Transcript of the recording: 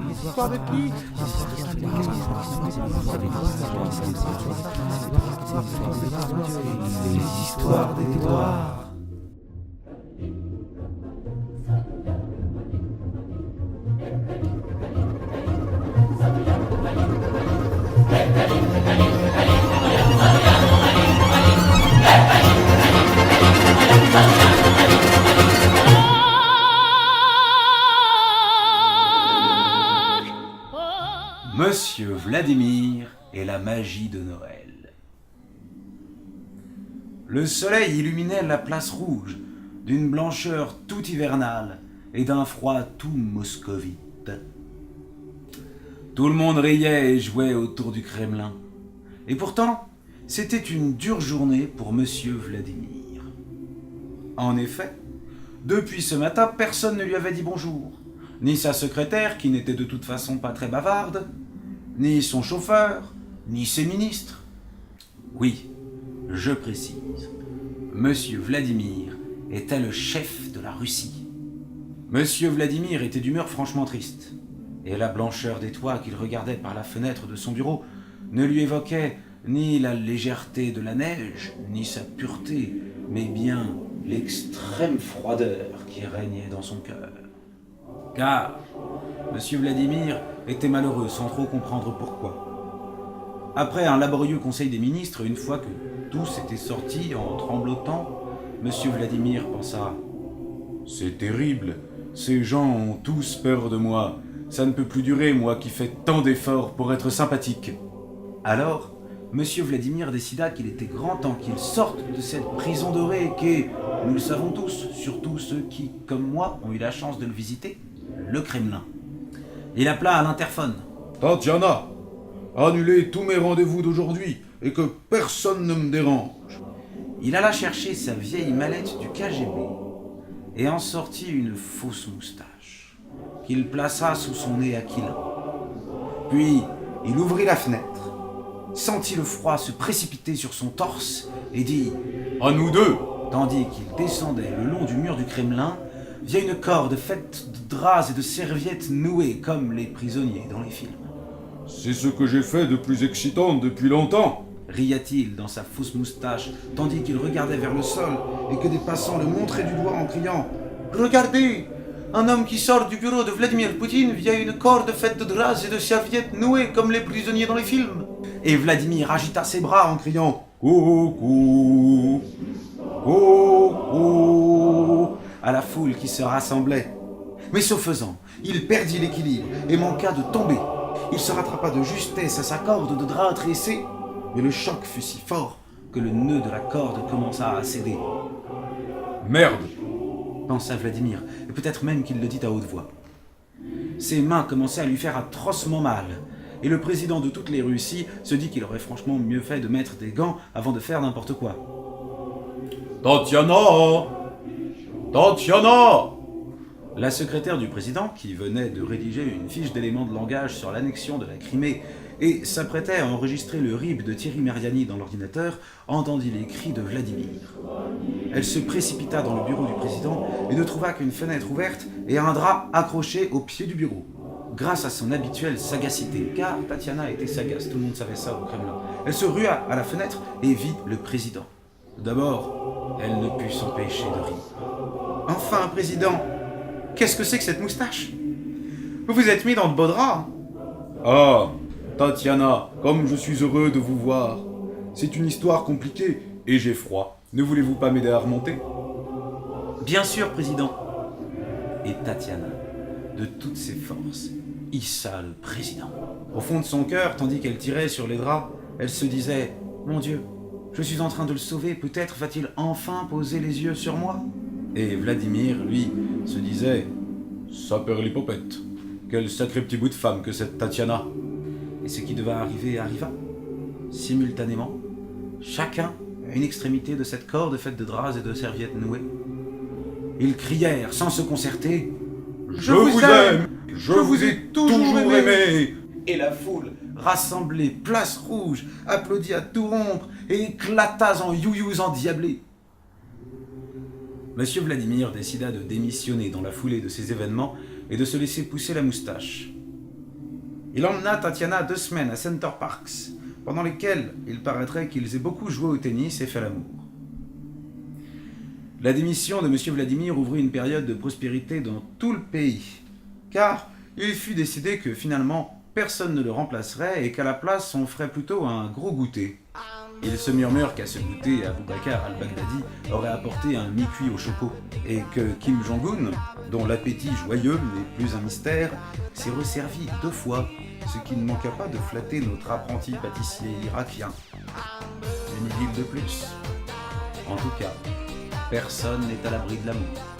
L'histoire de qui? Les histoires d'Édouard. Monsieur Vladimir et la magie de Noël. Le soleil illuminait la place rouge d'une blancheur tout hivernale et d'un froid tout moscovite. Tout le monde riait et jouait autour du Kremlin. Et pourtant, c'était une dure journée pour Monsieur Vladimir. En effet, depuis ce matin, personne ne lui avait dit bonjour. Ni sa secrétaire, qui n'était de toute façon pas très bavarde, ni son chauffeur, ni ses ministres. Oui, je précise, Monsieur Vladimir était le chef de la Russie. Monsieur Vladimir était d'humeur franchement triste, et la blancheur des toits qu'il regardait par la fenêtre de son bureau ne lui évoquait ni la légèreté de la neige, ni sa pureté, mais bien l'extrême froideur qui régnait dans son cœur. Car Monsieur Vladimir était malheureux sans trop comprendre pourquoi. Après un laborieux conseil des ministres, une fois que tous étaient sortis en tremblotant, Monsieur Vladimir pensa « C'est terrible, ces gens ont tous peur de moi. Ça ne peut plus durer, moi qui fais tant d'efforts pour être sympathique. » Alors, Monsieur Vladimir décida qu'il était grand temps qu'il sorte de cette prison dorée qu'est, nous le savons tous, surtout ceux qui, comme moi, ont eu la chance de le visiter, le Kremlin. Il appela à l'interphone. « Tatiana, annulez tous mes rendez-vous d'aujourd'hui et que personne ne me dérange. » Il alla chercher sa vieille mallette du KGB et en sortit une fausse moustache qu'il plaça sous son nez aquilin. Puis, il ouvrit la fenêtre, sentit le froid se précipiter sur son torse et dit « À nous deux !» tandis qu'il descendait le long du mur du Kremlin via une corde faite de draps et de serviettes nouées comme les prisonniers dans les films. « C'est ce que j'ai fait de plus excitant depuis longtemps !» ria-t-il dans sa fausse moustache, tandis qu'il regardait vers le sol et que des passants le montraient du doigt en criant « Regardez, un homme qui sort du bureau de Vladimir Poutine via une corde faite de draps et de serviettes nouées comme les prisonniers dans les films !» Et Vladimir agita ses bras en criant « Coucou, coucou !» à la foule qui se rassemblait. Mais ce faisant, il perdit l'équilibre et manqua de tomber. Il se rattrapa de justesse à sa corde de drap tressé, mais le choc fut si fort que le nœud de la corde commença à céder. « Merde !» pensa Vladimir, et peut-être même qu'il le dit à haute voix. Ses mains commençaient à lui faire atrocement mal, et le président de toutes les Russies se dit qu'il aurait franchement mieux fait de mettre des gants avant de faire n'importe quoi. « Tatiana ! Tatiana !» La secrétaire du président, qui venait de rédiger une fiche d'éléments de langage sur l'annexion de la Crimée et s'apprêtait à enregistrer le RIB de Thierry Mariani dans l'ordinateur, entendit les cris de Vladimir. Elle se précipita dans le bureau du président et ne trouva qu'une fenêtre ouverte et un drap accroché au pied du bureau. Grâce à son habituelle sagacité, car Tatiana était sagace, tout le monde savait ça au Kremlin, elle se rua à la fenêtre et vit le président. D'abord, elle ne put s'empêcher de rire. « Enfin, président, qu'est-ce que c'est que cette moustache? Vous vous êtes mis dans de beaux draps. » « Ah, Tatiana, comme je suis heureux de vous voir. C'est une histoire compliquée et j'ai froid. Ne voulez-vous pas m'aider à remonter ?»« Bien sûr, président. » Et Tatiana, de toutes ses forces, hissa le président. Au fond de son cœur, tandis qu'elle tirait sur les draps, elle se disait « Mon Dieu, je suis en train de le sauver, peut-être va-t-il enfin poser les yeux sur moi ?» Et Vladimir, lui, se disait « Ça perd l'hypopète. Quel sacré petit bout de femme que cette Tatiana !» Et ce qui devait arriver arriva. Simultanément, chacun à une extrémité de cette corde faite de draps et de serviettes nouées. Ils crièrent sans se concerter « Je vous aime! Je vous ai toujours aimé !» Et la foule, rassemblée place rouge, applaudit à tout rompre et éclata en you-yous endiablés. Monsieur Vladimir décida de démissionner dans la foulée de ces événements et de se laisser pousser la moustache. Il emmena Tatiana 2 semaines à Center Parcs, pendant lesquelles il paraîtrait qu'ils aient beaucoup joué au tennis et fait l'amour. La démission de Monsieur Vladimir ouvrit une période de prospérité dans tout le pays, car il fut décidé que finalement personne ne le remplacerait et qu'à la place on ferait plutôt un gros goûter. Il se murmure qu'à ce goûter, Aboubacar al-Baghdadi aurait apporté un mi-cuit au choco, et que Kim Jong-un, dont l'appétit joyeux n'est plus un mystère, s'est resservi 2 fois, ce qui ne manqua pas de flatter notre apprenti pâtissier irakien. Une idylle de plus. En tout cas, personne n'est à l'abri de l'amour.